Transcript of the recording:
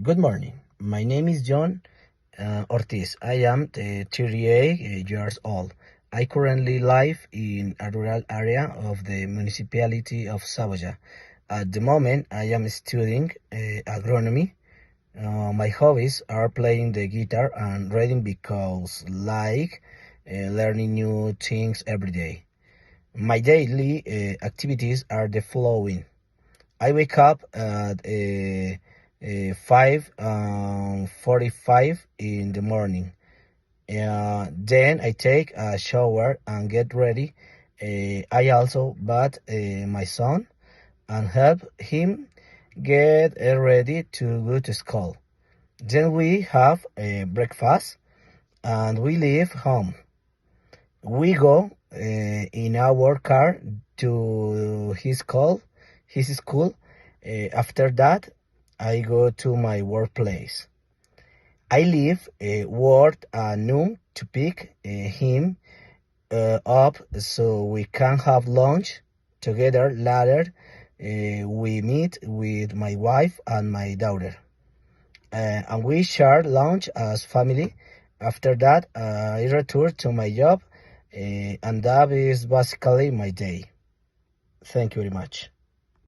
Good morning. My name is John Ortiz. I am 38 years old. I currently live in a rural area of the municipality of Saboya. At the moment, I am studying agronomy. My hobbies are playing the guitar and reading because like learning new things every day. My daily activities are the following. I wake up at 5:45 in the morning. Then I take a shower and get ready. I also bath my son and help him get ready to go to school. Then we have a breakfast and we leave home. We go in our car to his school. After that, I go to my workplace. I leave work at noon to pick him up so we can have lunch together. Later, we meet with my wife and my daughter, and we share lunch as family. After that, I return to my job, and that is basically my day. Thank you very much.